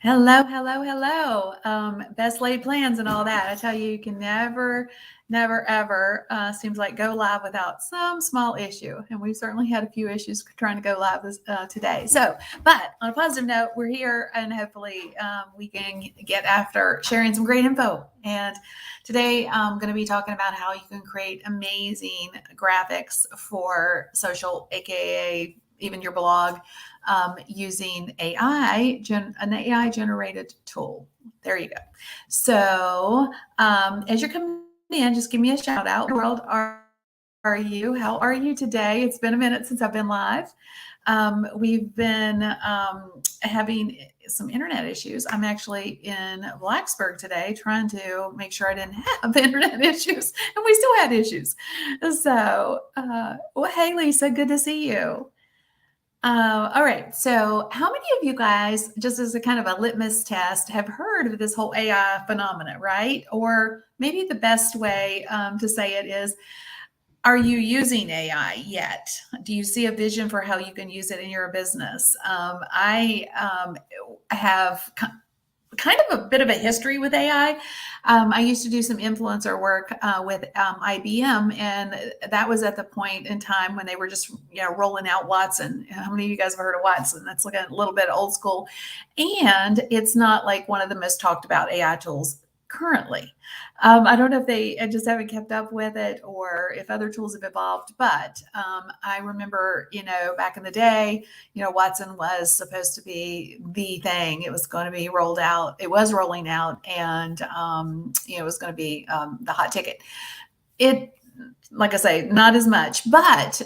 Hello, hello, hello. Best laid plans and all that. I tell you, you can never, ever seems like go live without some small issue. And we've certainly had a few issues trying to go live today. So, but on a positive note, we're here and hopefully we can get after sharing some great info. And today I'm going to be talking about how you can create amazing graphics for social, AKA even your blog, using an AI generated tool. There you go. So as you're coming in, just give me a shout out. World, are you? How are you today? It's been a minute since I've been live. We've been having some internet issues. I'm actually in Blacksburg today trying to make sure I didn't have internet issues, and we still had issues. So, well, hey, Lisa, good to see you. All right. So, how many of you guys, just as a kind of a litmus test, have heard of this whole AI phenomena, right? Or maybe the best way to say it is, are you using AI yet? Do you see a vision for how you can use it in your business? I have kind of a bit of a history with AI. I used to do some influencer work with IBM, and that was at the point in time when they were just rolling out Watson. How many of you guys have heard of Watson? That's like a little bit old school, and it's not like one of the most talked about AI tools currently. I don't know if they just haven't kept up with it or if other tools have evolved, but I remember, back in the day, Watson was supposed to be the thing. It was going to be rolled out. It was rolling out, and it was going to be the hot ticket. Like I say, not as much, but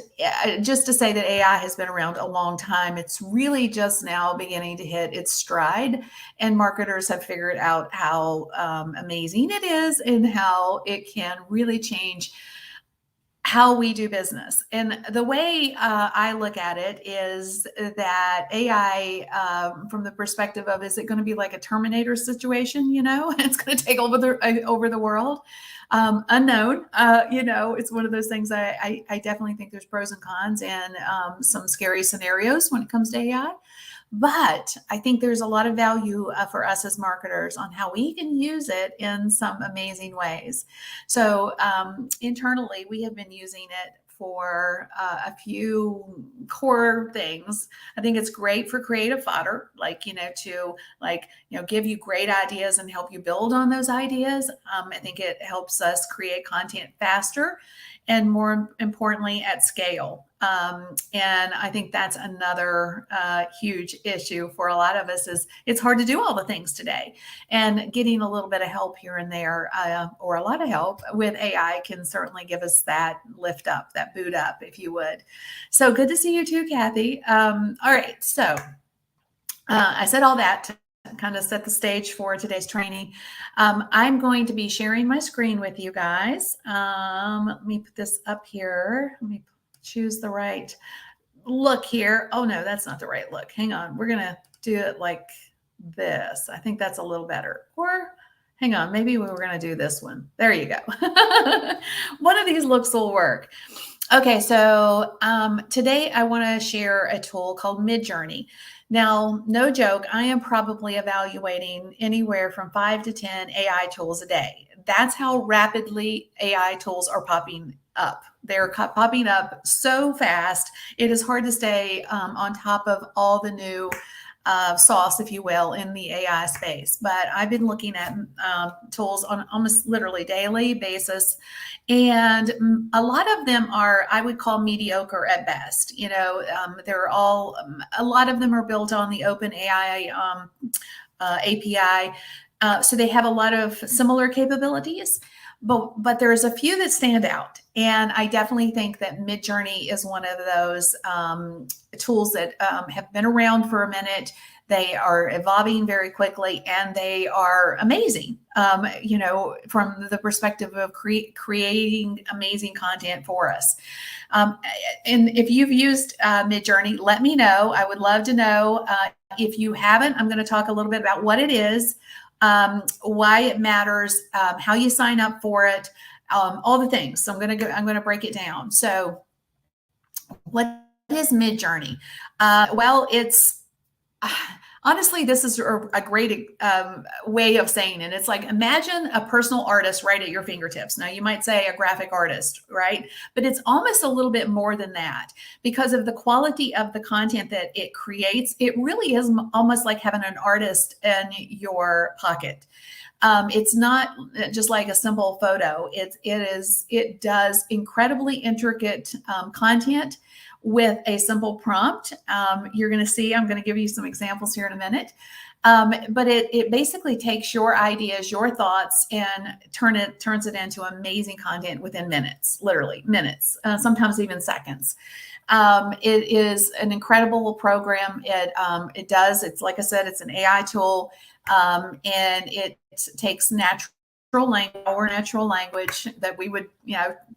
just to say that AI has been around a long time. It's really just now beginning to hit its stride, and marketers have figured out how amazing it is and how it can really change how we do business. And the way I look at it is that AI, from the perspective of, is it going to be like a Terminator situation? It's going to take over the world. Unknown. It's one of those things. I definitely think there's pros and cons and some scary scenarios when it comes to AI. But I think there's a lot of value for us as marketers on how we can use it in some amazing ways. So internally, we have been using it for a few core things. I think it's great for creative fodder, give you great ideas and help you build on those ideas. I think it helps us create content faster and, more importantly, at scale. And I think that's another huge issue for a lot of us, is it's hard to do all the things today, and getting a little bit of help here and there, or a lot of help with AI, can certainly give us that lift up, that boot up, if you would. So good to see you too, Kathy. All right. So I said all that to kind of set the stage for today's training. I'm going to be sharing my screen with you guys. Let me put this up here. Let me choose the right look here. Oh no, that's not the right look. Hang on. We're going to do it like this. I think that's a little better. Or hang on, maybe we were going to do this one. There you go. One of these looks will work. Okay, so today I want to share a tool called Midjourney. Now, no joke, I am probably evaluating anywhere from 5 to 10 AI tools a day. That's how rapidly AI tools are popping up. They're popping up so fast, it is hard to stay on top of all the new sauce, if you will, in the AI space. But I've been looking at tools on almost literally daily basis, and a lot of them are, I would call, mediocre at best. They're all, a lot of them are built on the OpenAI API. So they have a lot of similar capabilities, but there's a few that stand out. And I definitely think that Midjourney is one of those tools that have been around for a minute. They are evolving very quickly, and they are amazing, from the perspective of creating amazing content for us. And if you've used Midjourney, let me know. I would love to know. If you haven't, I'm going to talk a little bit about what it is, why it matters, how you sign up for it, all the things. So I'm going to break it down. So what is Midjourney? Well, it's Honestly, this is a great way of saying it. It's like, imagine a personal artist right at your fingertips. Now, you might say a graphic artist, right? But it's almost a little bit more than that because of the quality of the content that it creates. It really is almost like having an artist in your pocket. It's not just like a simple photo. It does incredibly intricate content with a simple prompt. You're going to see, I'm going to give you some examples here in a minute. But it basically takes your ideas, your thoughts, and turns it into amazing content within minutes, literally minutes, sometimes even seconds. It is an incredible program. It's like I said, it's an AI tool, and it takes natural language that we would,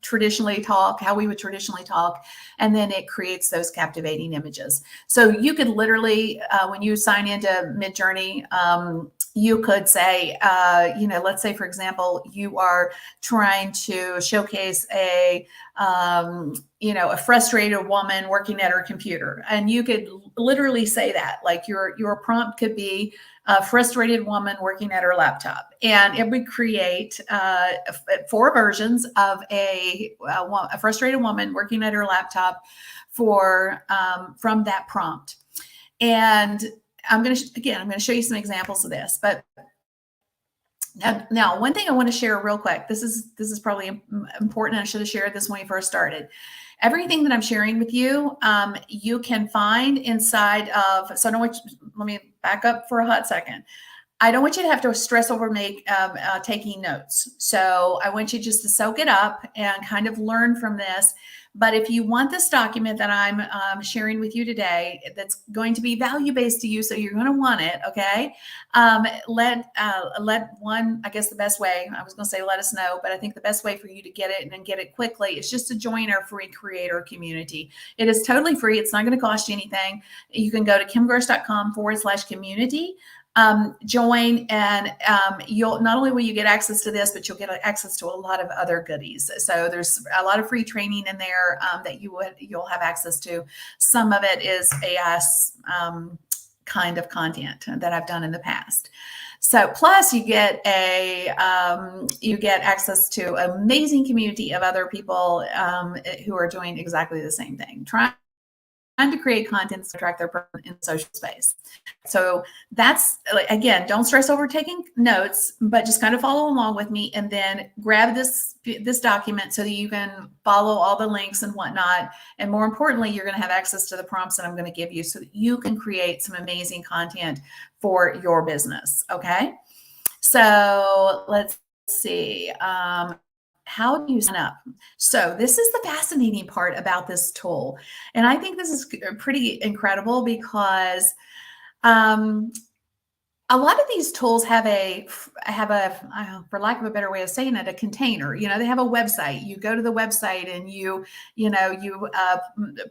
traditionally talk, how we would traditionally talk, and then it creates those captivating images. So you could literally, when you sign into Midjourney, you could say, let's say, for example, you are trying to showcase a frustrated woman working at her computer, and you could literally say that, like your prompt could be a frustrated woman working at her laptop, and it would create 4 versions of a frustrated woman working at her laptop from that prompt. And I'm going to show you some examples of this, but now one thing I want to share real quick. This is probably important. I should have shared this when we first started. Everything that I'm sharing with you, you can find inside of. So let me back up for a hot second. I don't want you to have to stress over taking notes. So I want you just to soak it up and kind of learn from this. But if you want this document that I'm sharing with you today, that's going to be value-based to you, so you're going to want it, okay? Let one, I guess the best way, I was going to say let us know, but I think the best way for you to get it and get it quickly is just to join our free creator community. It is totally free. It's not going to cost you anything. You can go to kimgross.com/community. Join, and you'll not only will you get access to this, but you'll get access to a lot of other goodies. So there's a lot of free training in there that you'll have access to. Some of it is AS kind of content that I've done in the past. So plus you get access to an amazing community of other people who are doing exactly the same thing, trying to create content to attract their person in the social space. So that's, again, don't stress over taking notes, but just kind of follow along with me, and then grab this document so that you can follow all the links and whatnot. And more importantly, you're going to have access to the prompts that I'm going to give you so that you can create some amazing content for your business. Okay. So let's see. How do you sign up? So this is the fascinating part about this tool. And I think this is pretty incredible because a lot of these tools have a, for lack of a better way of saying it, a container. They have a website. You go to the website and you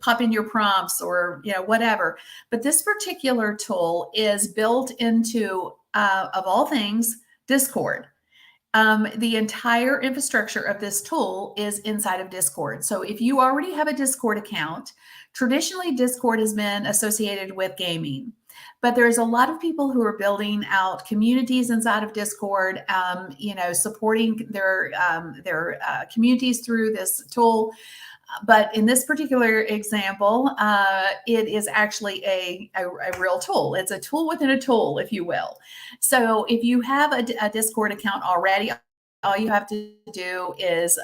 pop in your prompts or, whatever. But this particular tool is built into, of all things, Discord. The entire infrastructure of this tool is inside of Discord. So if you already have a Discord account, traditionally Discord has been associated with gaming, but there's a lot of people who are building out communities inside of Discord, supporting their communities through this tool. But in this particular example, it is actually a real tool. It's a tool within a tool, if you will. So if you have a Discord account already, all you have to do is,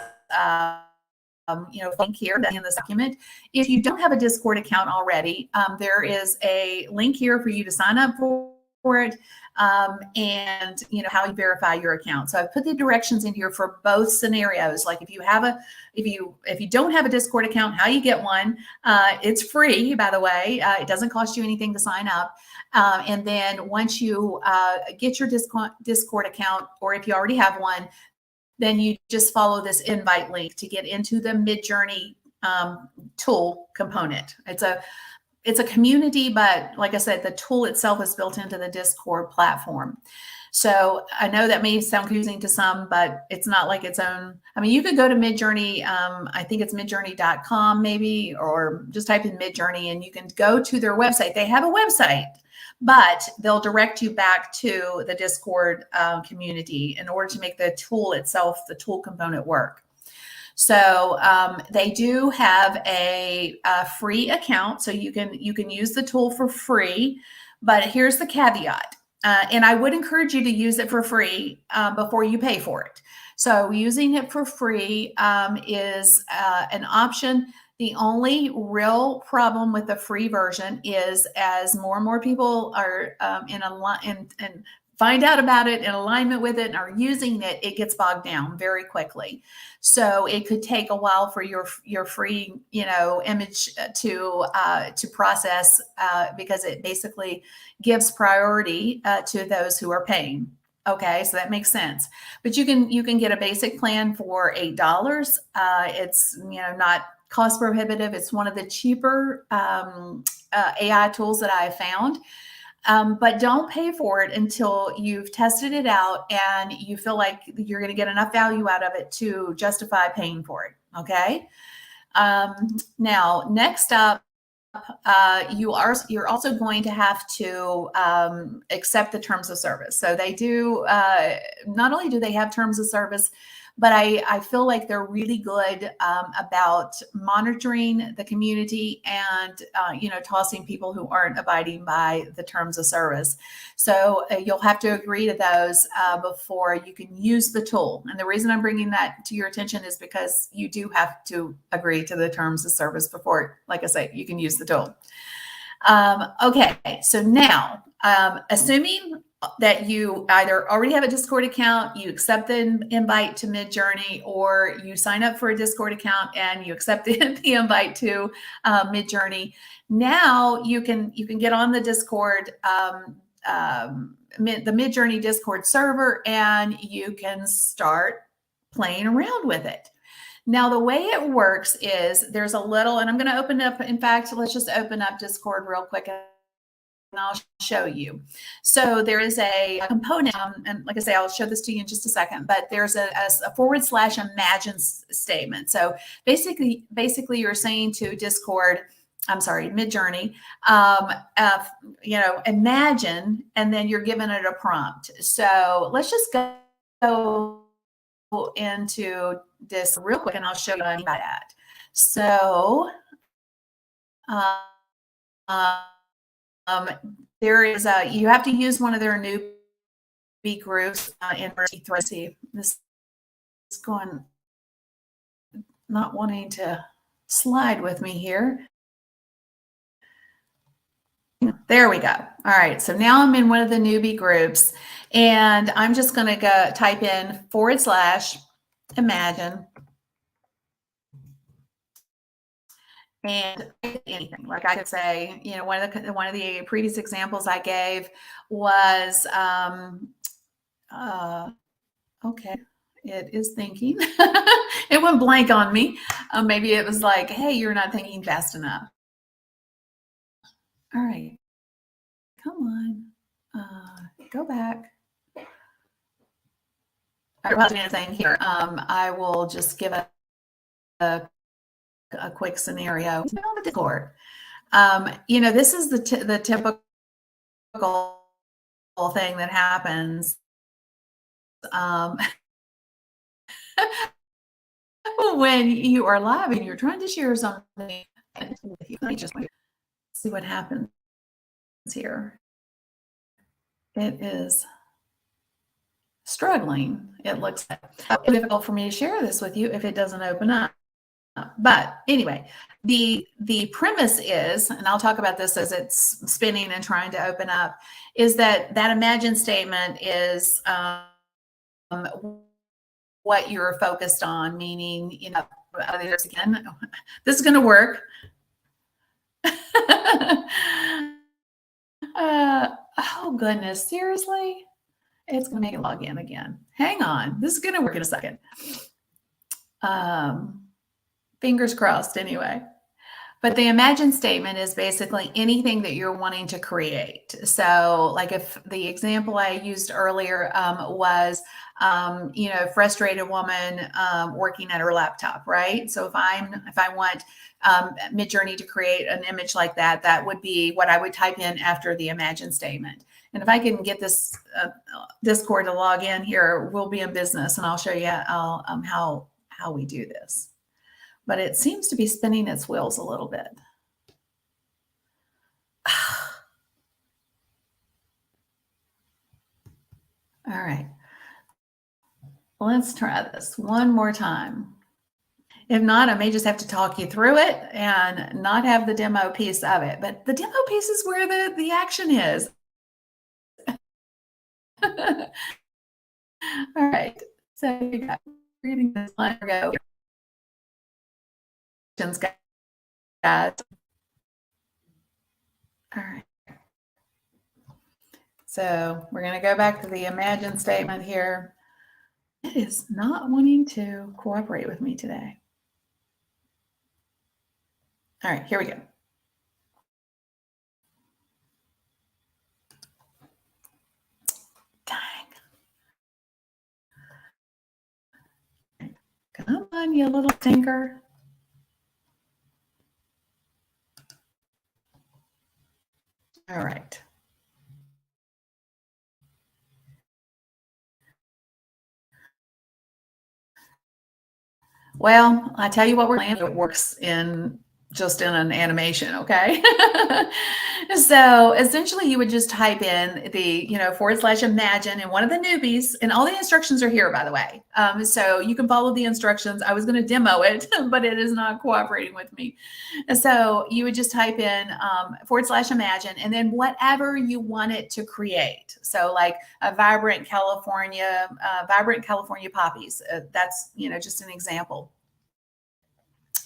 link here in this document. If you don't have a Discord account already, there is a link here for you to sign up for it. And how you verify your account. So I've put the directions in here for both scenarios. Like if you don't have a Discord account, how you get one. It's free, by the way. It doesn't cost you anything to sign up. And then once you get your Discord account, or if you already have one, then you just follow this invite link to get into the Midjourney tool component. It's a community, but like I said, the tool itself is built into the Discord platform. So I know that may sound confusing to some, but it's not like its own. I mean, you could go to Midjourney. I think it's midjourney.com maybe, or just type in Midjourney and you can go to their website. They have a website. but they'll direct you back to the Discord community in order to make the tool itself, the tool component, work. So they do have a free account, so you can use the tool for free. But here's the caveat, and I would encourage you to use it for free before you pay for it. So using it for free is an option. The only real problem with the free version is as more and more people are and find out about it, in alignment with it, and are using it, it gets bogged down very quickly. So it could take a while for your free image to process because it basically gives priority to those who are paying. Okay, so that makes sense. But you can get a basic plan for $8. It's not cost prohibitive. It's one of the cheaper AI tools that I have found. But don't pay for it until you've tested it out and you feel like you're going to get enough value out of it to justify paying for it. Okay. Now, next up, you're also going to have to accept the terms of service. So they do, not only do they have terms of service, but I feel like they're really good about monitoring the community and, tossing people who aren't abiding by the terms of service. So you'll have to agree to those before you can use the tool. And the reason I'm bringing that to your attention is because you do have to agree to the terms of service before, like I say, you can use the tool. Okay, so now, assuming that you either already have a Discord account, you accept the invite to Midjourney, or you sign up for a Discord account and you accept the invite to Midjourney. Now you can get on the Discord, the Midjourney Discord server, and you can start playing around with it. Now, the way it works is there's a little, and I'm going to open up, in fact, let's just open up Discord real quick and I'll show you. So there is a component, and like I say, I'll show this to you in just a second, but there's a / imagine statement. So basically you're saying to Discord, I'm sorry, Midjourney, imagine, and then you're giving it a prompt. So let's just go into this real quick and I'll show you what I mean by that. So, there is you have to use one of their newbie groups in see this is going not wanting to slide with me here. There we go. All right, so now I'm in one of the newbie groups and I'm just going to go type in / imagine and anything. Like I could say, one of the previous examples I gave was, okay, it is thinking. It went blank on me. Maybe it was like, hey, you're not thinking fast enough. All right, come on, go back. I don't have anything here. I will just give a quick scenario on the Discord. This is the typical thing that happens when you are live and you're trying to share something. Let me just see what happens here. It is struggling. It looks difficult for me to share this with you if it doesn't open up. But anyway, the premise is, and I'll talk about this as it's spinning and trying to open up, is that imagine statement is what you're focused on, meaning, there's again, this is going to work. Oh goodness, seriously? It's going to make it log in again. Hang on. This is going to work in a second. Fingers crossed anyway. But the imagine statement is basically anything that you're wanting to create. So, like if the example I used earlier was, frustrated woman working at her laptop, right? So if I want Midjourney to create an image like that, that would be what I would type in after the imagine statement. And if I can get this Discord to log in here, we'll be in business, and I'll show you how we do this. But it seems to be spinning its wheels a little bit. All right. Let's try this one more time. If not, I may just have to talk you through it and not have the demo piece of it. But the demo piece is where the action is. All right. So you got reading this line go. Guys. All right. So we're going to go back to the imagine statement here. It is not wanting to cooperate with me today. All right, here we go. Dang. Come on, you little stinker. All right. Well, I tell you what, we're playing. It works in just in an animation, okay? So essentially you would just type in the, / imagine and one of the newbies, and all the instructions are here, by the way. So you can follow the instructions. I was going to demo it, but it is not cooperating with me. So you would just type in / imagine, and then whatever you want it to create. So like a vibrant California poppies. That's, just an example.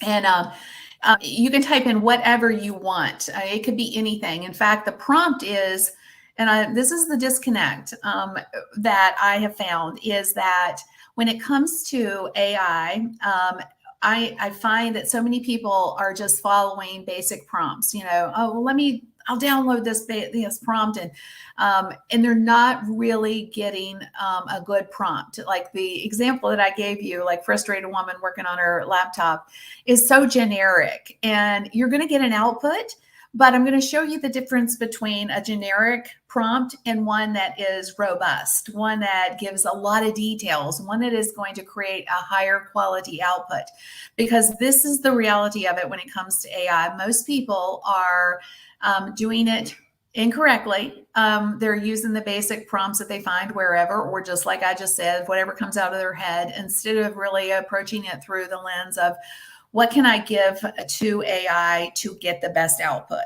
And you can type in whatever you want. It could be anything. In fact, the prompt is, and this is the disconnect that I have found, is that when it comes to AI, I find that so many people are just following basic prompts. I'll download this prompt, and they're not really getting a good prompt. Like the example that I gave you, like frustrated woman working on her laptop, is so generic, and you're going to get an output. But I'm going to show you the difference between a generic prompt and one that is robust, one that gives a lot of details, one that is going to create a higher quality output. Because this is the reality of it when it comes to AI. Most people are doing it incorrectly. They're using the basic prompts that they find wherever, or just like I just said, whatever comes out of their head, instead of really approaching it through the lens of what can I give to AI to get the best output.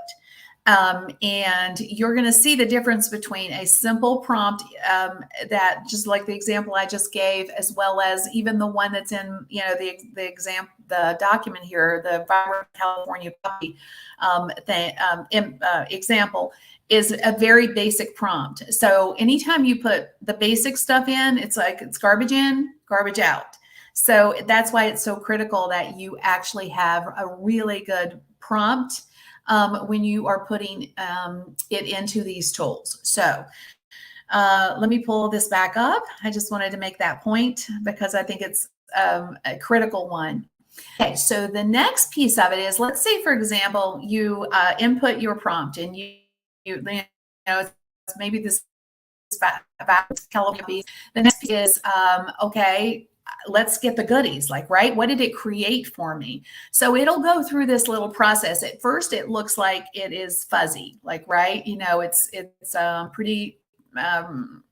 And you're going to see the difference between a simple prompt that, just like the example I just gave, as well as even the one that's in, the document here, the vibrant California puppy example, is a very basic prompt. So anytime you put the basic stuff in, it's like it's garbage in, garbage out. So that's why it's so critical that you actually have a really good prompt when you are putting it into these tools. So let me pull this back up. I just wanted to make that point because I think it's a critical one. Okay, so the next piece of it is, let's say, for example, you input your prompt, and maybe this about California. The next piece is, okay, let's get the goodies, like, right, what did it create for me? So it'll go through this little process. At first, it looks like it is fuzzy, like, right, it's pretty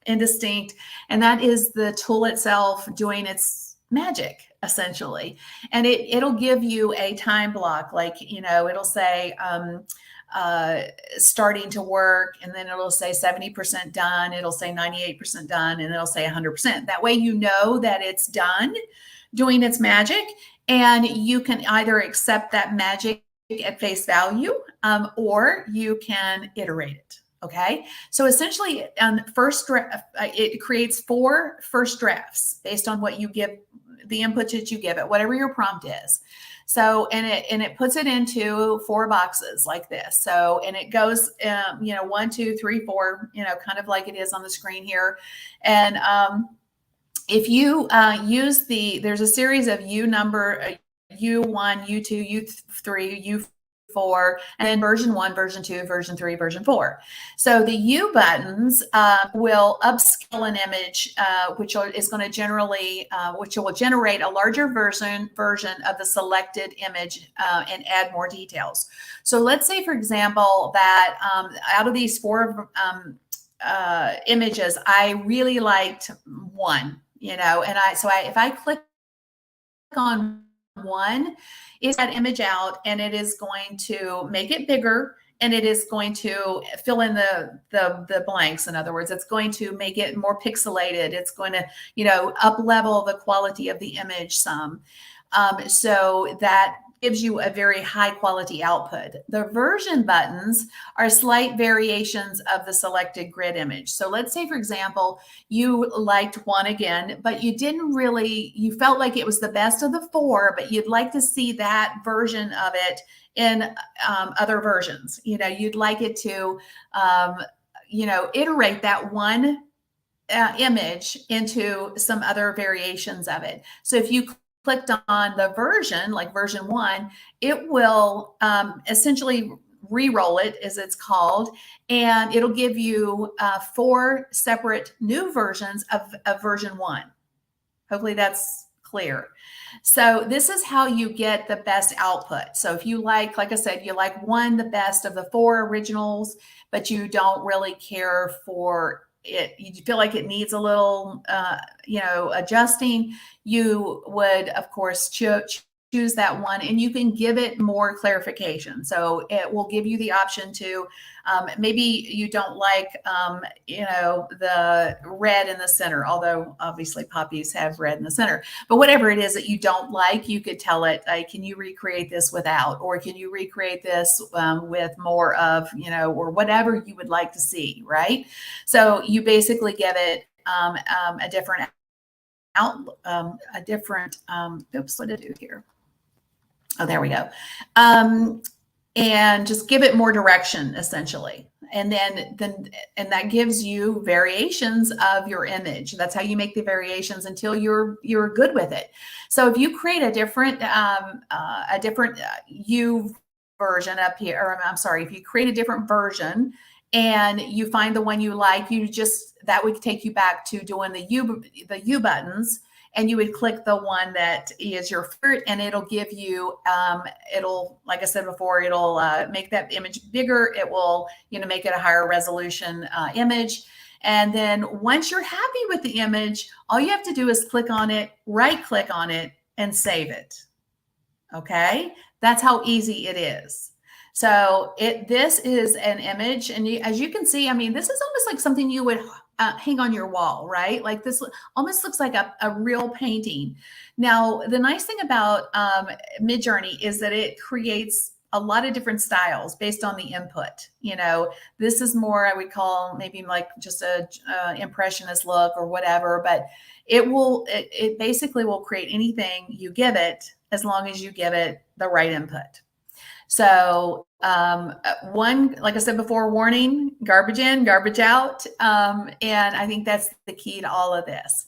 indistinct, and that is the tool itself doing its magic, essentially. And it'll give you a time block, like, it'll say starting to work, and then it'll say 70% done, it'll say 98% done, and it'll say 100%. That way you know that it's done doing its magic, and you can either accept that magic at face value, or you can iterate it. Okay, so essentially, first draft, it creates 4 first drafts based on what you give the input that you give it, whatever your prompt is. So, and it puts it into 4 boxes like this. So, and it goes, 1, 2, 3, 4, kind of like it is on the screen here. And if you use there's a series of U1, U2, U3, U4, and then version 1, version 2, version 3, version 4. So the U buttons will upscale an image, which will generate a larger version of the selected image and add more details. So let's say, for example, that out of these 4 images, I really liked one, and if I click on one, is that image out, and it is going to make it bigger, and it is going to fill in the blanks. In other words, it's going to make it more pixelated. It's going to, up level the quality of the image some. So that gives you a very high quality output. The version buttons are slight variations of the selected grid image. So let's say, for example, you liked one again, but you felt like it was the best of the 4, but you'd like to see that version of it in other versions. You'd like it to, iterate that one image into some other variations of it. So if you clicked on the version, like version 1, it will essentially re-roll it, as it's called, and it'll give you 4 separate new versions of version 1. Hopefully that's clear. So this is how you get the best output. So if you like I said, you like one the best of the 4 originals, but you don't really care for it, you feel like it needs a little, adjusting, you would, of course, choose that one, and you can give it more clarification. So it will give you the option to, maybe you don't like, the red in the center, although obviously poppies have red in the center, but whatever it is that you don't like, you could tell it, can you recreate this without, or can you recreate this with more of, or whatever you would like to see, right? So you basically give it a different oops, what did I do here? Oh, there we go. And just give it more direction, essentially. And then that gives you variations of your image. That's how you make the variations until you're good with it. So if you create a different U version up here, or I'm sorry, if you create a different version and you find the one you like, that would take you back to doing the U buttons. And you would click the one that is your favorite, and it'll give you, like I said before, it'll make that image bigger. It will, make it a higher resolution image. And then once you're happy with the image, all you have to do is click on it, right click on it, and save it. Okay, that's how easy it is. So this is an image, and as you can see, this is almost like something you would hang on your wall, right? Like this almost looks like a real painting. Now, the nice thing about Midjourney is that it creates a lot of different styles based on the input. This is more, I would call maybe like just a impressionist look or whatever, but it basically will create anything you give it as long as you give it the right input. So like I said before, warning, garbage in, garbage out. And I think that's the key to all of this.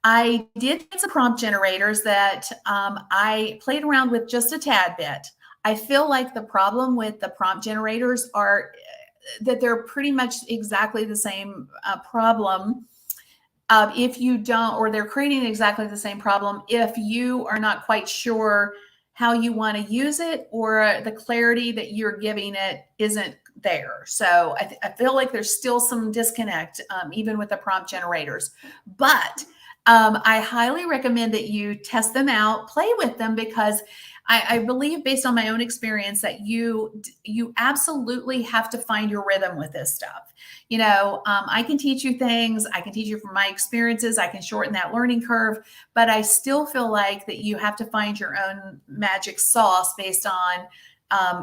I did some prompt generators that I played around with just a tad bit. I feel like the problem with the prompt generators are that they're pretty much exactly the same problem. If you don't, or they're creating exactly the same problem if you are not quite sure how you want to use it, or the clarity that you're giving it isn't there. So I feel like there's still some disconnect, even with the prompt generators. But I highly recommend that you test them out, play with them, because I believe, based on my own experience, that you absolutely have to find your rhythm with this stuff. I can teach you things. I can teach you from my experiences. I can shorten that learning curve, but I still feel like that you have to find your own magic sauce based on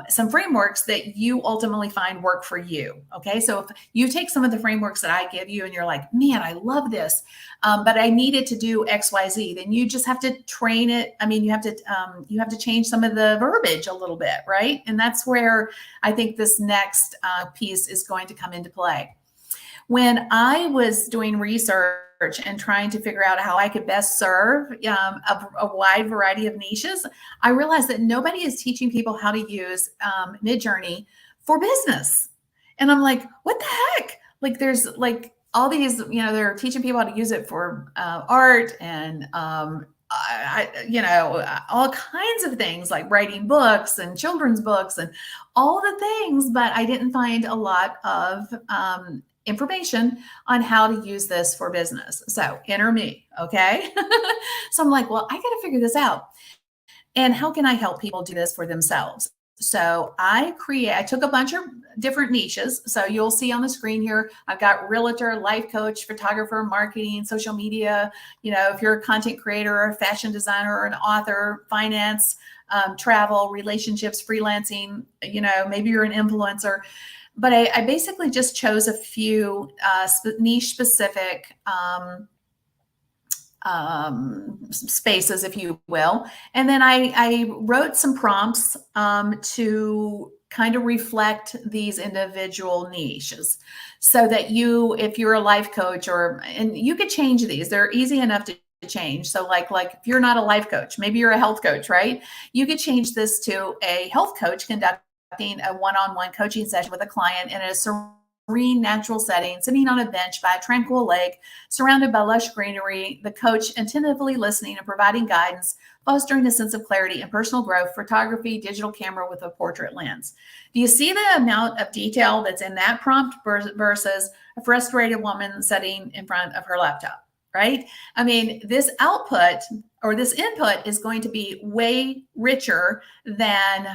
some frameworks that you ultimately find work for you. Okay. So if you take some of the frameworks that I give you and you're like, man, I love this, but I needed to do X, Y, Z, then you just have to train it. I mean, you have to change some of the verbiage a little bit. Right. And that's where I think this next piece is going to come into play. When I was doing research and trying to figure out how I could best serve a wide variety of niches, I realized that nobody is teaching people how to use Midjourney for business. And I'm like, what the heck? Like, there's like all these, they're teaching people how to use it for art and all kinds of things like writing books and children's books and all the things, but I didn't find a lot of information on how to use this for business. So enter me. Okay. So I'm like, well, I got to figure this out. And how can I help people do this for themselves? So I took a bunch of different niches. So you'll see on the screen here, I've got realtor, life coach, photographer, marketing, social media. If you're a content creator or a fashion designer or an author, finance, travel, relationships, freelancing, maybe you're an influencer. But I basically just chose a few niche specific spaces, if you will. And then I wrote some prompts to kind of reflect these individual niches so that if you're a life coach and you could change these, they're easy enough to change. So like if you're not a life coach, maybe you're a health coach, right? You could change this to a health coach conducting a one-on-one coaching session with a client in a serene, natural setting, sitting on a bench by a tranquil lake, surrounded by lush greenery, the coach attentively listening and providing guidance, fostering a sense of clarity and personal growth, photography, digital camera with a portrait lens. Do you see the amount of detail that's in that prompt versus a frustrated woman sitting in front of her laptop, right? I mean, this output or this input is going to be way richer than,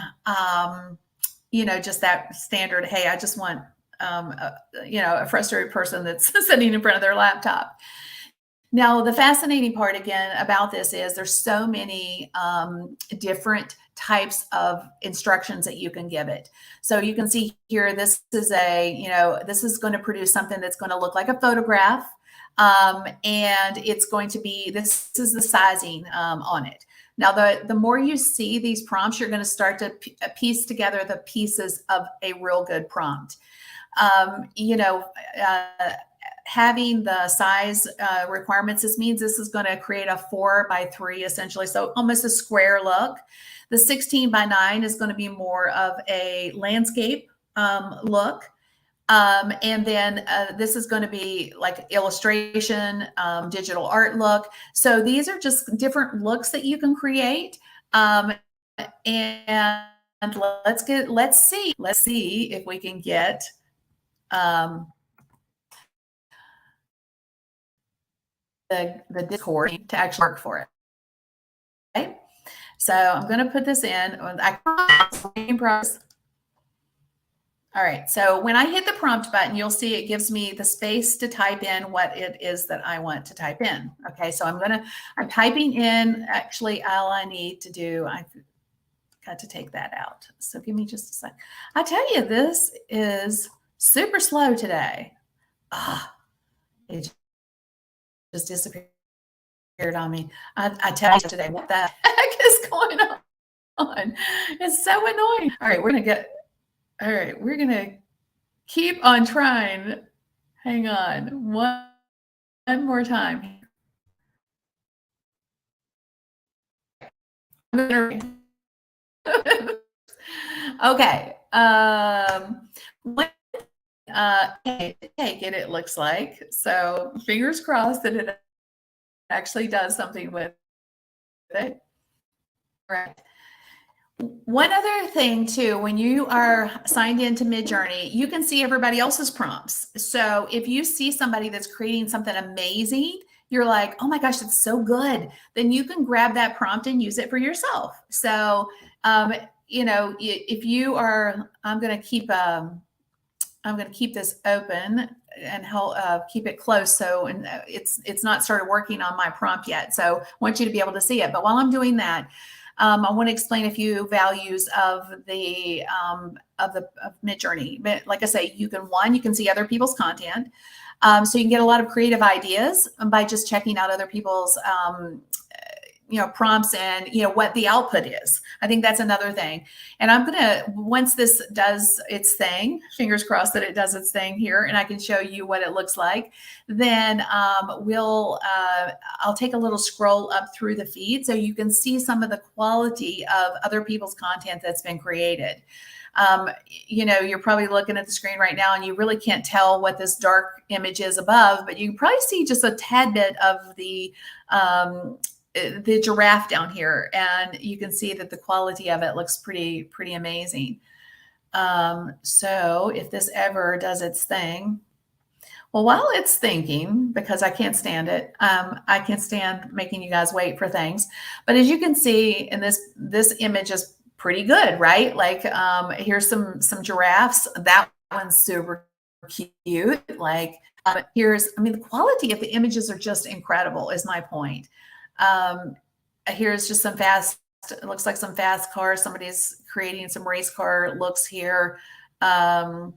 just that standard, hey, I just want, a frustrated person that's sitting in front of their laptop. Now, the fascinating part again about this is there's so many different types of instructions that you can give it. So you can see here, this is this is going to produce something that's going to look like a photograph. And it's going to be, this is the sizing on it. Now, the more you see these prompts, you're going to start to piece together the pieces of a real good prompt. Having the size requirements, this means this is going to create a 4x3 essentially, so almost a square look. The 16x9 is going to be more of a landscape look. And then this is going to be like illustration, digital art look. So these are just different looks that you can create. And let's see if we can get the Discord to actually work for it. Okay. So I'm going to put this in. All right, so when I hit the prompt button, you'll see it gives me the space to type in what it is that I want to type in. Okay, so I'm typing in, actually all I need to do, I've got to take that out. So give me just a sec. I tell you, this is super slow today. It just disappeared on me. I tell you today, what the heck is going on? It's so annoying. All right, we're going to keep on trying. Hang on. One more time. Okay. Take it, it looks like. So fingers crossed that it actually does something with it. All right. One other thing too, when you are signed into Midjourney, you can see everybody else's prompts. So if you see somebody that's creating something amazing, you're like, oh my gosh, that's so good. Then you can grab that prompt and use it for yourself. So, if you are, I'm going to keep this open and help keep it close. So, and it's not started working on my prompt yet. So I want you to be able to see it. But while I'm doing that, I want to explain a few values of Midjourney. But like I say, you can see other people's content. So you can get a lot of creative ideas by just checking out other people's prompts and what the output is. I think that's another thing. And I'm gonna, once this does its thing, fingers crossed that it does its thing here, and I can show you what it looks like, then I'll take a little scroll up through the feed so you can see some of the quality of other people's content that's been created. You're probably looking at the screen right now and you really can't tell what this dark image is above, but you can probably see just a tad bit of the giraffe down here, and you can see that the quality of it looks pretty amazing. So if this ever does its thing, well, while it's thinking, because I can't stand it, I can't stand making you guys wait for things. But as you can see in this image is pretty good, right? Like here's some giraffes. That one's super cute. Like the quality of the images are just incredible, is my point. Here's just it looks like some fast cars. Somebody's creating some race car looks here. Let's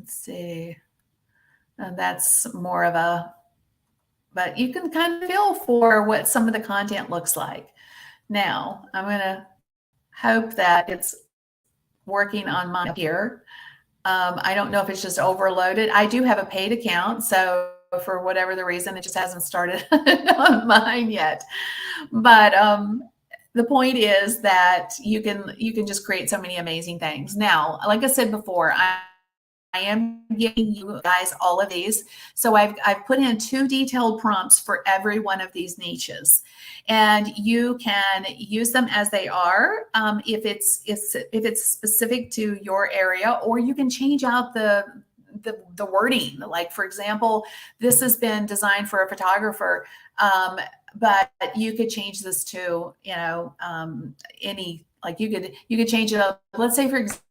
see. And that's more of but you can kind of feel for what some of the content looks like. Now, I'm going to hope that it's working on mine here. I don't know if it's just overloaded. I do have a paid account, so for whatever the reason, it just hasn't started on mine yet. But the point is that you can just create so many amazing things. Now, like I said before, I am giving you guys all of these. So I've put in 2 detailed prompts for every one of these niches, and you can use them as they are if it's specific to your area, or you can change out the wording. Like, for example, this has been designed for a photographer, but you could change this to any, like you could change it up. Let's say, for example,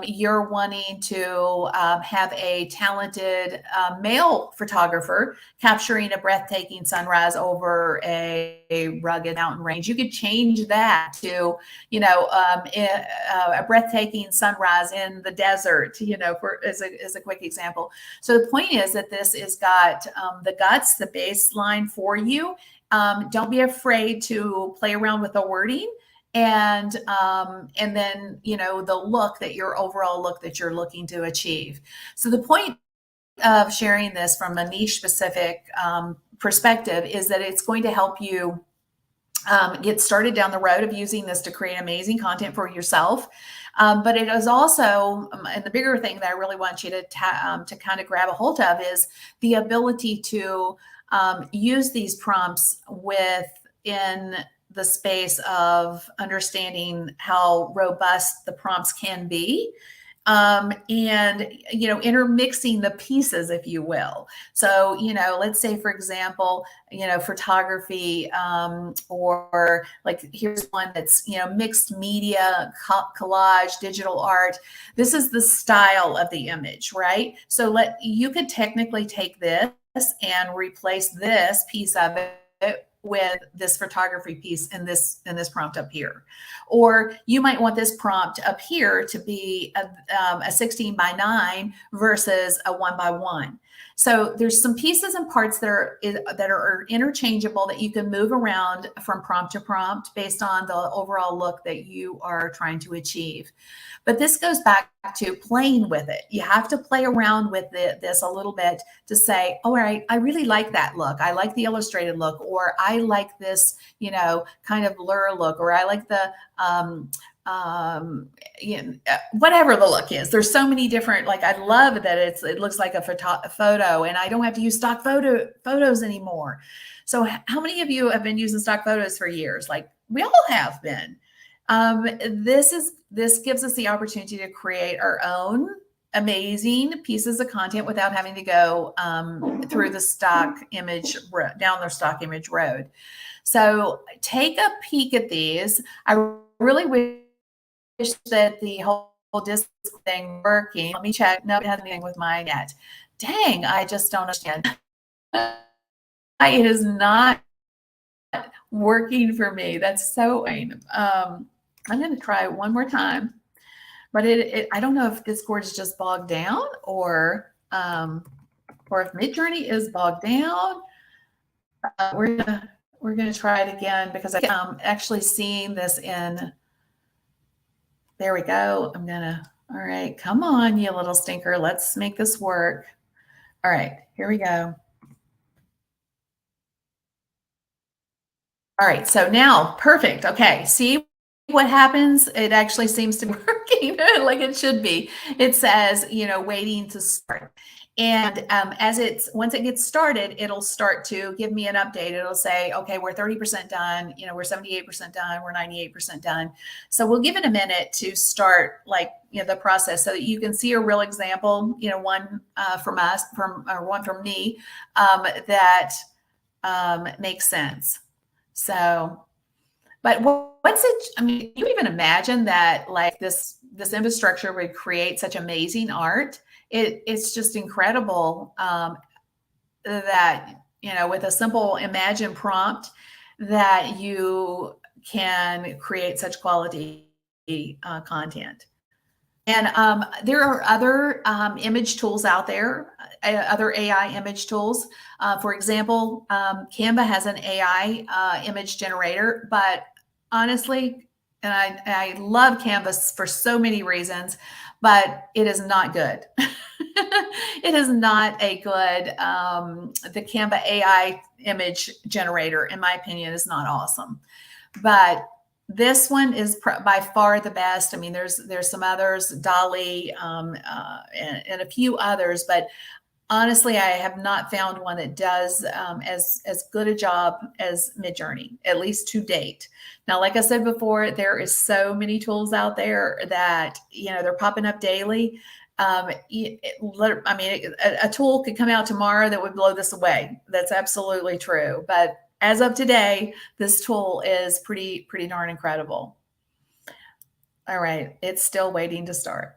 you're wanting to have a talented male photographer capturing a breathtaking sunrise over a rugged mountain range. You could change that to, a breathtaking sunrise in the desert, as a quick example. So the point is that this has got the guts, the baseline for you. Don't be afraid to play around with the wording. And then, your overall look that you're looking to achieve. So the point of sharing this from a niche specific perspective is that it's going to help you get started down the road of using this to create amazing content for yourself. But it is also, and the bigger thing that I really want you to kind of grab a hold of is the ability to use these prompts within the space of understanding how robust the prompts can be, and intermixing the pieces, if you will. So let's say, for example, photography, or like here's one that's mixed media, collage, digital art. This is the style of the image, right? So you could technically take this and replace this piece of it with this photography piece in this prompt up here. Or you might want this prompt up here to be a 16 by 9 versus a 1 by 1. So there's some pieces and parts that are interchangeable that you can move around from prompt to prompt based on the overall look that you are trying to achieve. But this goes back to playing with it. You have to play around with this a little bit to say, all right, I really like that look. I like the illustrated look, or I like this, kind of blur look, or I like the, whatever the look is. There's so many different, like, I love that it looks like a photo, and I don't have to use stock photos anymore. So how many of you have been using stock photos for years? Like, we all have been. This gives us the opportunity to create our own amazing pieces of content without having to go through the stock image down the stock image road. So take a peek at these. I really wish that the whole disc thing working. Let me check. No, it hasn't anything with mine yet. Dang, I just don't understand. It is not working for me. That's so lame. I'm going to try one more time, but I don't know if Discord is just bogged down or if Midjourney is bogged down. We're gonna try it again because I'm actually seeing this in. There we go. All right, come on, you little stinker. Let's make this work. All right, here we go. All right, so now, perfect. Okay, see what happens? It actually seems to be working like it should be. It says, waiting to start. And once it gets started, it'll start to give me an update. It'll say, okay, we're 30% done, we're 78% done, we're 98% done. So we'll give it a minute to start the process so that you can see a real example, one from us, or one from me, that makes sense. So, but what's it? I mean, you even imagine that this infrastructure would create such amazing art. It's just incredible that, with a simple imagine prompt that you can create such quality content. And there are other image tools out there, other AI image tools. For example, Canva has an AI image generator, but honestly, and I love Canvas for so many reasons, but it is not good. It is not a good, the Canva AI image generator, in my opinion, is not awesome. But this one is by far the best. I mean, there's some others, Dolly, and a few others, but honestly, I have not found one that does as good a job as Midjourney, at least to date. Now, like I said before, there is so many tools out there that they're popping up daily. I mean, a tool could come out tomorrow that would blow this away. That's absolutely true. But as of today, this tool is pretty darn incredible. All right, it's still waiting to start.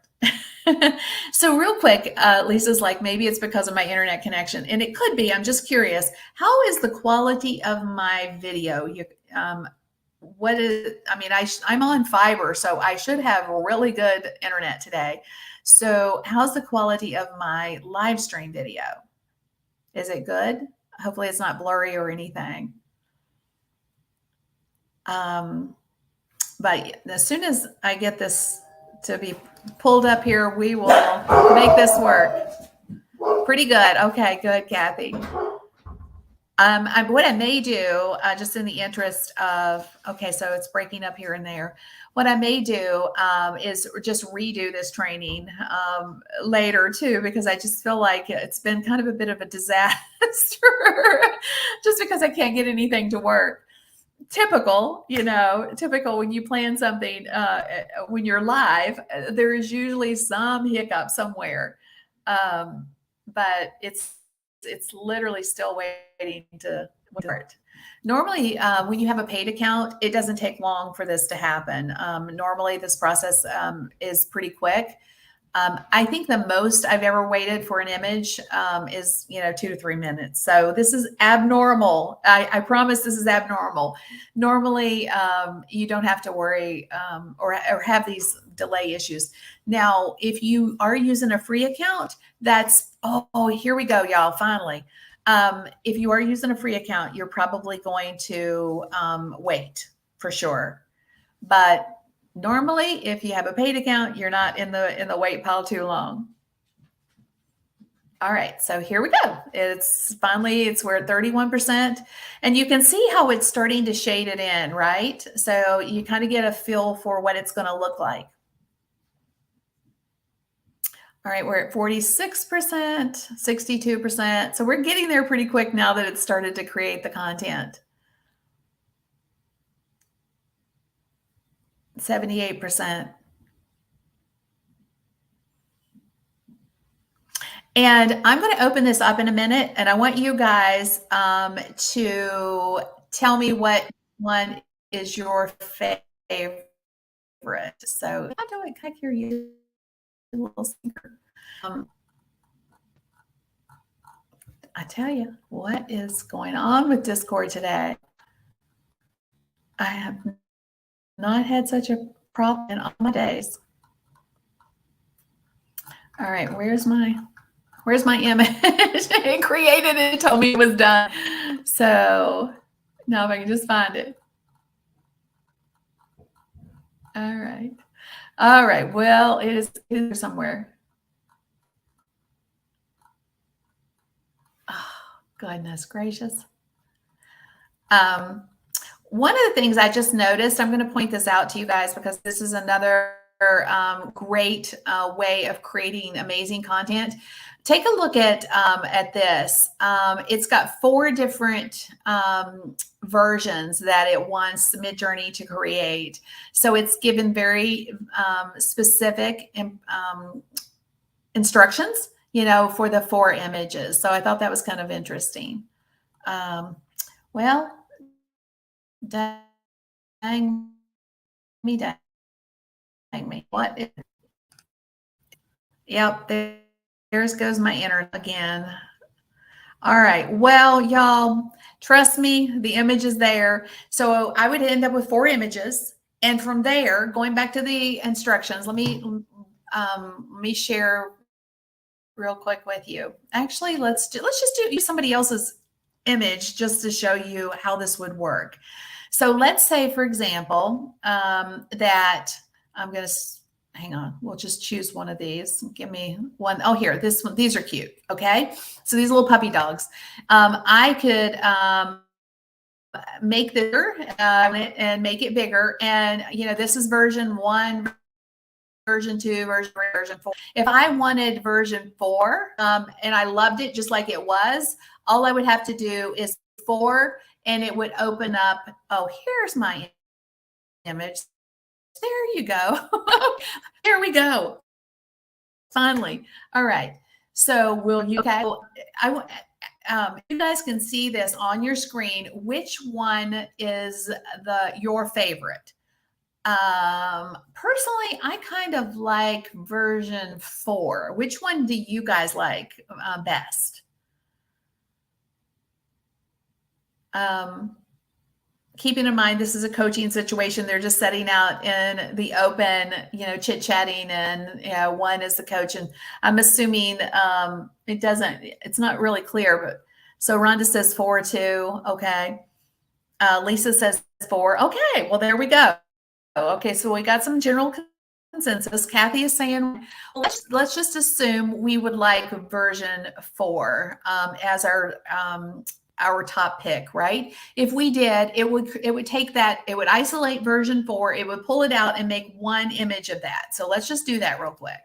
So real quick, Lisa's like, maybe it's because of my internet connection, and it could be. I'm just curious. How is the quality of my video? What is? I mean, I'm on fiber, so I should have really good internet today. So how's the quality of my live stream video? Is it good? Hopefully it's not blurry or anything. But as soon as I get this to be pulled up here, we will make this work. Pretty good. Okay, good, Kathy. What I may do, just in the interest of, okay, so it's breaking up here and there. What I may do is just redo this training later too, because I just feel like it's been kind of a bit of a disaster just because I can't get anything to work. Typical when you plan something, when you're live, there is usually some hiccup somewhere. But it's literally still waiting to start. Normally, when you have a paid account, it doesn't take long for this to happen. Normally, this process is pretty quick. I think the most I've ever waited for an image is 2 to 3 minutes. So this is abnormal. I promise this is abnormal. Normally, you don't have to worry or have these delay issues. Now, if you are using a free account, here we go, y'all. Finally, if you are using a free account, you're probably going to wait for sure. But normally, if you have a paid account, you're not in the wait pile too long. All right, so here we go. We're at 31%, and you can see how it's starting to shade it in, right? So you kind of get a feel for what it's going to look like. All right, we're at 46%, 62%. So we're getting there pretty quick now that it's started to create the content. 78%. And I'm going to open this up in a minute, and I want you guys to tell me what one is your favorite. So how do I hear you, little stinker? I tell you, what is going on with Discord today? not had such a problem in all my days. All right, where's my image? It created it, told me it was done. So now if I can just find it. All right. All right. Well, it is here somewhere. Oh, goodness gracious. One of the things I just noticed, I'm going to point this out to you guys because this is another great way of creating amazing content. Take a look at this. It's got 4 different versions that it wants Midjourney to create. So it's given very specific instructions, for the 4 images. So I thought that was kind of interesting. Well, dang me. What? Yep, there's goes my internet again. All right. Well, y'all, trust me, the image is there. So I would end up with 4 images. And from there, going back to the instructions, let me share real quick with you. Actually, let's just use somebody else's image just to show you how this would work. So let's say, for example, that I'm going to hang on. We'll just choose one of these. Give me one. Oh, here, this one. These are cute. Okay. So these little puppy dogs. I could make this and make it bigger. And, this is version 1, version 2, version 3, version 4. If I wanted version 4 and I loved it just like it was, all I would have to do is 4 and it would open up. Oh, here's my image. There you go. There we go. Finally. All right. So will you, okay. You guys can see this on your screen. Which one is your favorite? Personally, I kind of like version 4. Which one do you guys like best? Keeping in mind, this is a coaching situation. They're just setting out in the open, chit-chatting, and one is the coach. And I'm assuming it's not really clear, but so Rhonda says 4 too. Okay. Lisa says 4. Okay. Well, there we go. Okay. So we got some general consensus. Kathy is saying, let's just assume we would like version 4 as our top pick, right? If we did, it would take that, it would isolate version 4, it would pull it out and make one image of that. So let's just do that real quick.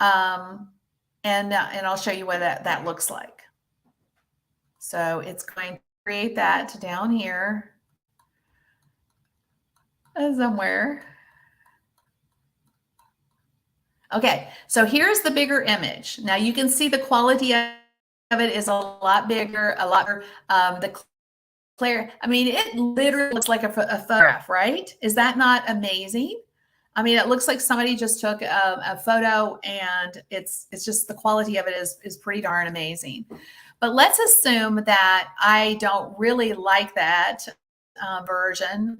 And I'll show you what that looks like. So it's going to create that down here somewhere. Okay, so here's the bigger image. Now you can see the quality of it is a lot bigger, a lot the clear. I mean, it literally looks like a photograph, right? Is that not amazing? I mean, it looks like somebody just took a photo, and it's just the quality of it is pretty darn amazing. But let's assume that I don't really like that version.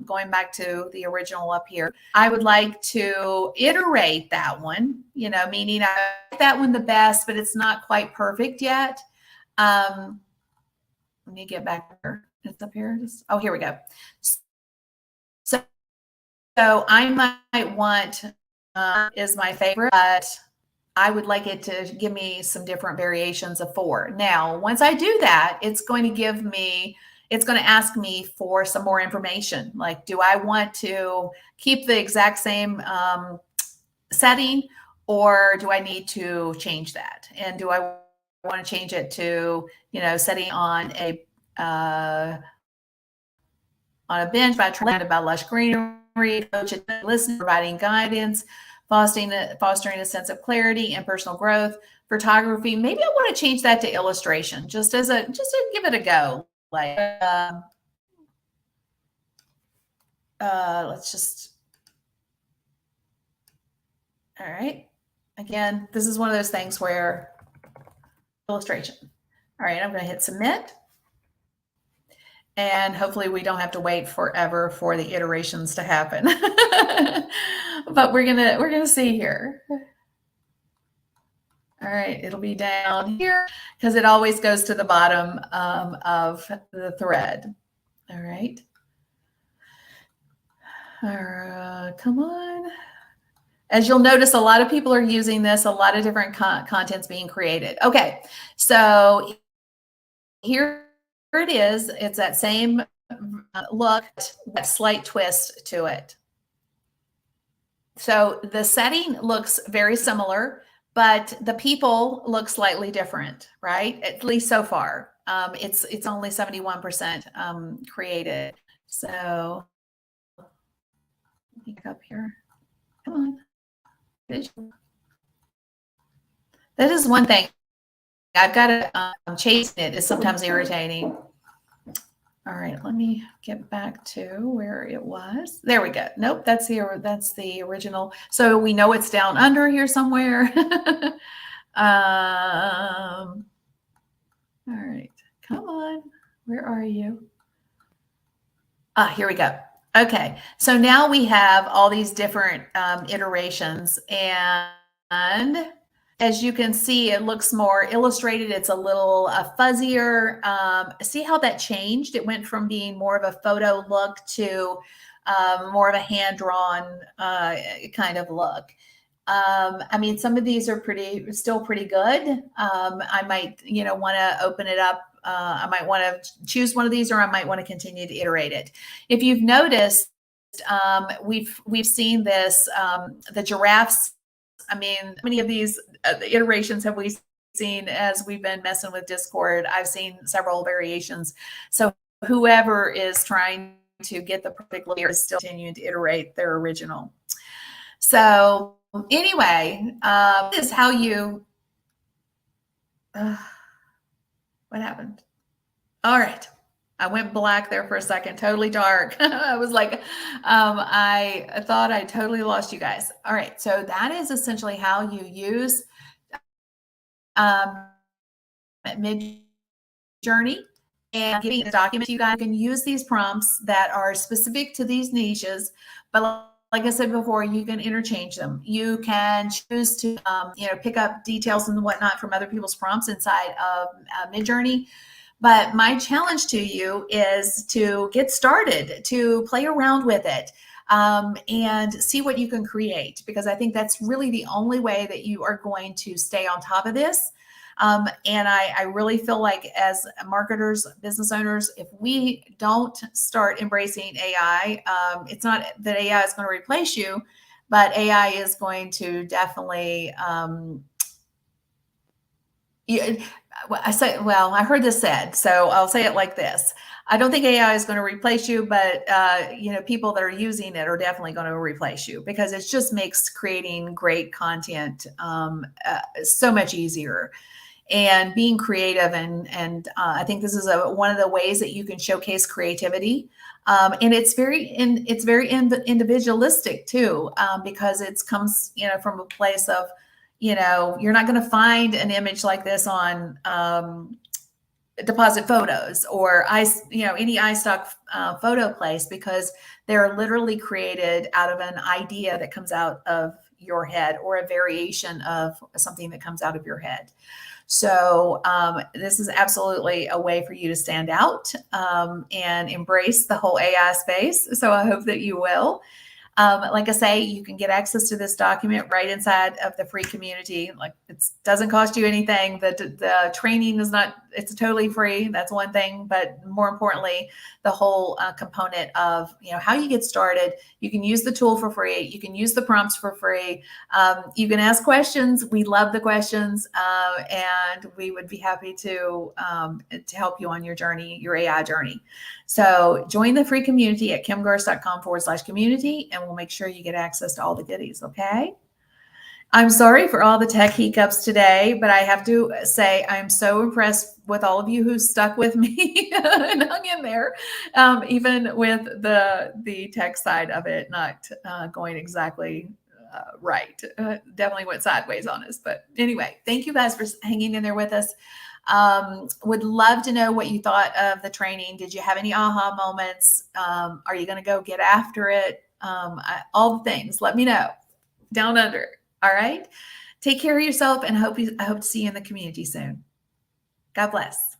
Going back to the original up here, I would like to iterate that one, meaning I like that one the best, but it's not quite perfect yet. Let me get back there. It's up here. Oh, here we go. So I might want is my favorite, but I would like it to give me some different variations of 4. Now, once I do that, it's going to ask me for some more information. Like, do I want to keep the exact same setting, or do I need to change that? And do I want to change it to, setting on a bench by surrounded by lush greenery, coach and listen, providing guidance, fostering a sense of clarity and personal growth. Photography, maybe I want to change that to illustration, just to give it a go. Like, let's just, all right. Again, this is one of those things where illustration. All right, I'm going to hit submit. And hopefully we don't have to wait forever for the iterations to happen. But we're gonna see here. All right, it'll be down here because it always goes to the bottom of the thread. All right. Come on. As you'll notice, a lot of people are using this, a lot of different content's being created. Okay, so here it is. It's that same look, that slight twist to it. So the setting looks very similar, but the people look slightly different, right? At least so far. It's only 71% created. So pick up here. Come on. That is one thing. I've got to chasing it is sometimes irritating. All right, let me get back to where it was. There we go. Nope, that's the original. So we know it's down under here somewhere. All right, come on. Where are you? Here we go. Okay, so now we have all these different iterations, and as you can see, it looks more illustrated. It's a little fuzzier. See how that changed? It went from being more of a photo look to more of a hand-drawn kind of look. I mean, some of these are still pretty good. I might, want to open it up. I might want to choose one of these, or I might want to continue to iterate it. If you've noticed, we've seen this, the giraffes. I mean, how many of these iterations have we seen as we've been messing with Discord? I've seen several variations. So whoever is trying to get the perfect layer is still continuing to iterate their original. So anyway, this is how you, what happened? All right. I went black there for a second, totally dark. I was like, I thought I totally lost you guys. All right. So that is essentially how you use Midjourney and giving the document to you guys. You can use these prompts that are specific to these niches, but like I said before, you can interchange them. You can choose to, pick up details and whatnot from other people's prompts inside of Midjourney. But my challenge to you is to get started, to play around with it, and see what you can create, because I think that's really the only way that you are going to stay on top of this. And I really feel like, as marketers, business owners, if we don't start embracing AI, it's not that AI is going to replace you, but AI is going to definitely, I heard this said, so I'll say it like this. I don't think AI is going to replace you, but people that are using it are definitely going to replace you, because it just makes creating great content so much easier. And being creative, and I think this is one of the ways that you can showcase creativity. And it's very individualistic too, because it comes from a place of, you're not going to find an image like this on Deposit Photos or any iStock photo place, because they're literally created out of an idea that comes out of your head, or a variation of something that comes out of your head. So this is absolutely a way for you to stand out and embrace the whole AI space. So I hope that you will. Like I say, you can get access to this document right inside of the free community. Like, it doesn't cost you anything. The training is not, it's totally free. That's one thing. But more importantly, the whole component of, how you get started. You can use the tool for free. You can use the prompts for free. You can ask questions. We love the questions. And we would be happy to help you on your journey, your AI journey. So join the free community at kimgarst.com/community, and we'll make sure you get access to all the goodies. Okay. I'm sorry for all the tech hiccups today, but I have to say I'm so impressed with all of you who stuck with me and hung in there, even with the tech side of it not going exactly right. Definitely went sideways on us. But anyway, thank you guys for hanging in there with us. Would love to know what you thought of the training. Did you have any aha moments? Are you going to go get after it? All the things. Let me know down under. All right. Take care of yourself, and I hope to see you in the community soon. God bless.